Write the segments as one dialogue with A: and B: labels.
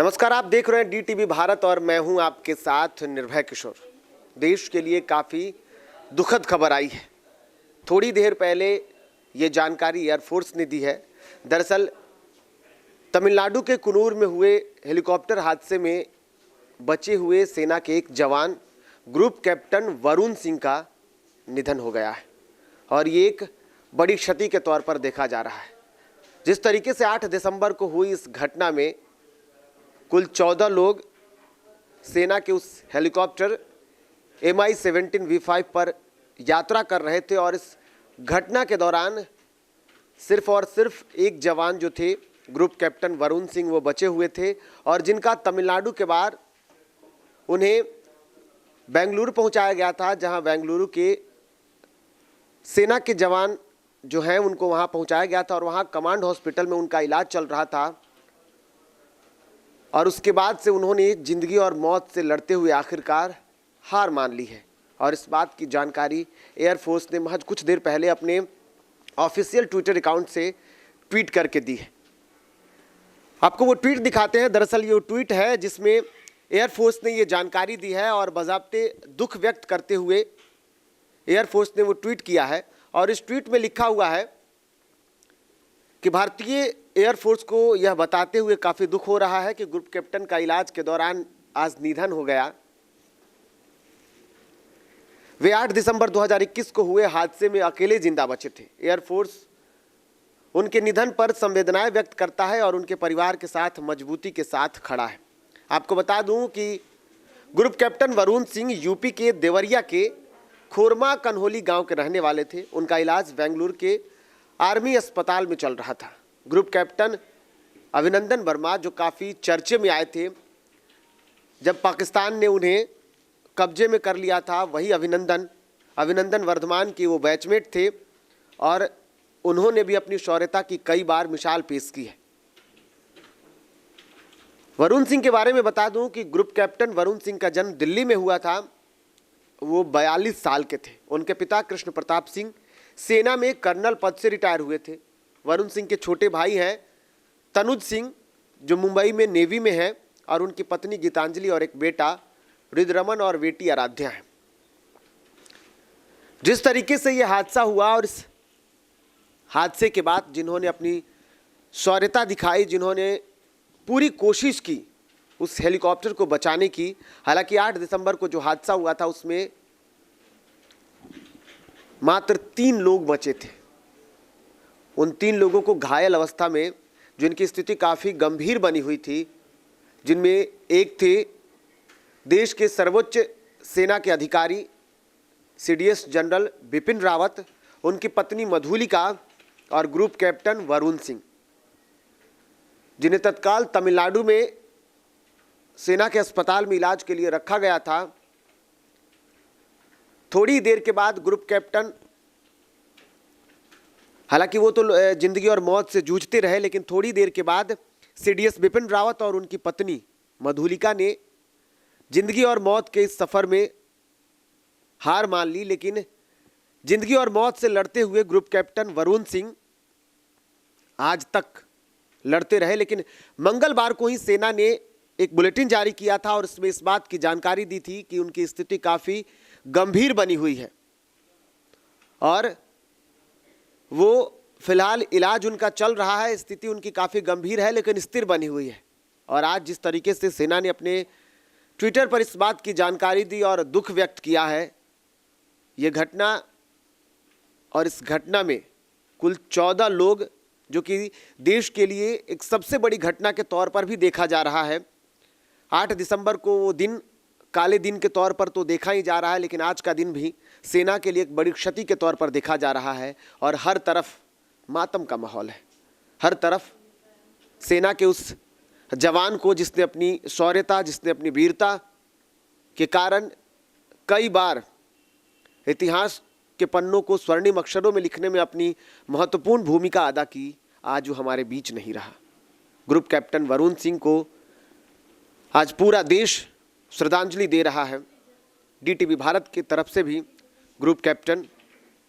A: नमस्कार, आप देख रहे हैं डीटीवी भारत और मैं हूं आपके साथ निर्भय किशोर। देश के लिए काफ़ी दुखद खबर आई है। थोड़ी देर पहले ये जानकारी एयरफोर्स ने दी है। दरअसल तमिलनाडु के कुन्नूर में हुए हेलीकॉप्टर हादसे में बचे हुए सेना के एक जवान ग्रुप कैप्टन वरुण सिंह का निधन हो गया है और ये एक बड़ी क्षति के तौर पर देखा जा रहा है। जिस तरीके से 8 दिसंबर को हुई इस घटना में कुल 14 लोग सेना के उस हेलीकॉप्टर MI-17V5 पर यात्रा कर रहे थे और इस घटना के दौरान सिर्फ और सिर्फ एक जवान जो थे ग्रुप कैप्टन वरुण सिंह वो बचे हुए थे और जिनका तमिलनाडु के बाद उन्हें बेंगलुरु पहुंचाया गया था, जहां बेंगलुरु के सेना के जवान जो हैं उनको वहां पहुंचाया गया था और वहां कमांड हॉस्पिटल में उनका इलाज चल रहा था। और उसके बाद से उन्होंने ज़िंदगी और मौत से लड़ते हुए आखिरकार हार मान ली है और इस बात की जानकारी एयरफोर्स ने महज कुछ देर पहले अपने ऑफिशियल ट्विटर अकाउंट से ट्वीट करके दी है। आपको वो ट्वीट दिखाते हैं। दरअसल ये ट्वीट है जिसमें एयरफोर्स ने ये जानकारी दी है और बज़ाब्ते दुख व्यक्त करते हुए एयरफोर्स ने वो ट्वीट किया है और इस ट्वीट में लिखा हुआ है कि भारतीय एयरफोर्स को यह बताते हुए काफ़ी दुख हो रहा है कि ग्रुप कैप्टन का इलाज के दौरान आज निधन हो गया। वे 8 दिसंबर 2021 को हुए हादसे में अकेले जिंदा बचे थे। एयरफोर्स उनके निधन पर संवेदनाएं व्यक्त करता है और उनके परिवार के साथ मजबूती के साथ खड़ा है। आपको बता दूं कि group captain Varun Singh UP के देवरिया के खोरमा कन्होली गांव के रहने वाले थे। उनका इलाज बेंगलुरु के आर्मी अस्पताल में चल रहा था। ग्रुप कैप्टन अभिनंदन वर्मा जो काफ़ी चर्चे में आए थे जब पाकिस्तान ने उन्हें कब्जे में कर लिया था, वही अभिनंदन वर्धमान के वो बैचमेट थे और उन्होंने भी अपनी शौर्यता की कई बार मिसाल पेश की है। वरुण सिंह के बारे में बता दूं कि ग्रुप कैप्टन वरुण सिंह का जन्म दिल्ली में हुआ था। वो 42 साल के थे। उनके पिता कृष्ण प्रताप सिंह सेना में कर्नल पद से रिटायर हुए थे। वरुण सिंह के छोटे भाई हैं तनुज सिंह जो मुंबई में नेवी में है और उनकी पत्नी गीतांजलि और एक बेटा रुद्रमन और बेटी आराध्या है। जिस तरीके से यह हादसा हुआ और इस हादसे के बाद जिन्होंने अपनी शौर्यता दिखाई, जिन्होंने पूरी कोशिश की उस हेलीकॉप्टर को बचाने की, हालांकि 8 दिसंबर को जो हादसा हुआ था उसमें मात्र 3 लोग बचे थे। उन 3 लोगों को घायल अवस्था में, जिनकी स्थिति काफ़ी गंभीर बनी हुई थी, जिनमें एक थे देश के सर्वोच्च सेना के अधिकारी CDS जनरल बिपिन रावत, उनकी पत्नी मधुलिका और ग्रुप कैप्टन वरुण सिंह, जिन्हें तत्काल तमिलनाडु में सेना के अस्पताल में इलाज के लिए रखा गया था। थोड़ी देर के बाद ग्रुप कैप्टन, हालांकि वो तो जिंदगी और मौत से जूझते रहे, लेकिन थोड़ी देर के बाद CDS बिपिन रावत और उनकी पत्नी मधुलिका ने जिंदगी और मौत के इस सफर में हार मान ली। लेकिन जिंदगी और मौत से लड़ते हुए ग्रुप कैप्टन वरुण सिंह आज तक लड़ते रहे। लेकिन मंगलवार को ही सेना ने एक बुलेटिन जारी किया था और इसमें इस बात की जानकारी दी थी कि उनकी स्थिति काफ़ी गंभीर बनी हुई है और वो फिलहाल इलाज उनका चल रहा है। स्थिति उनकी काफ़ी गंभीर है लेकिन स्थिर बनी हुई है। और आज जिस तरीके से सेना ने अपने ट्विटर पर इस बात की जानकारी दी और दुख व्यक्त किया है, ये घटना और इस घटना में कुल 14 लोग, जो कि देश के लिए एक सबसे बड़ी घटना के तौर पर भी देखा जा रहा है। 8 दिसंबर को वो दिन काले दिन के तौर पर तो देखा ही जा रहा है, लेकिन आज का दिन भी सेना के लिए एक बड़ी क्षति के तौर पर देखा जा रहा है और हर तरफ मातम का माहौल है। हर तरफ सेना के उस जवान को जिसने अपनी शौर्यता, जिसने अपनी वीरता के कारण कई बार इतिहास के पन्नों को स्वर्णिम अक्षरों में लिखने में अपनी महत्वपूर्ण भूमिका अदा की, आज वो हमारे बीच नहीं रहा। ग्रुप कैप्टन वरुण सिंह को आज पूरा देश श्रद्धांजलि दे रहा है। डीटीवी भारत की तरफ से भी ग्रुप कैप्टन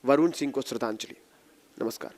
A: वरुण सिंह को श्रद्धांजलि। नमस्कार।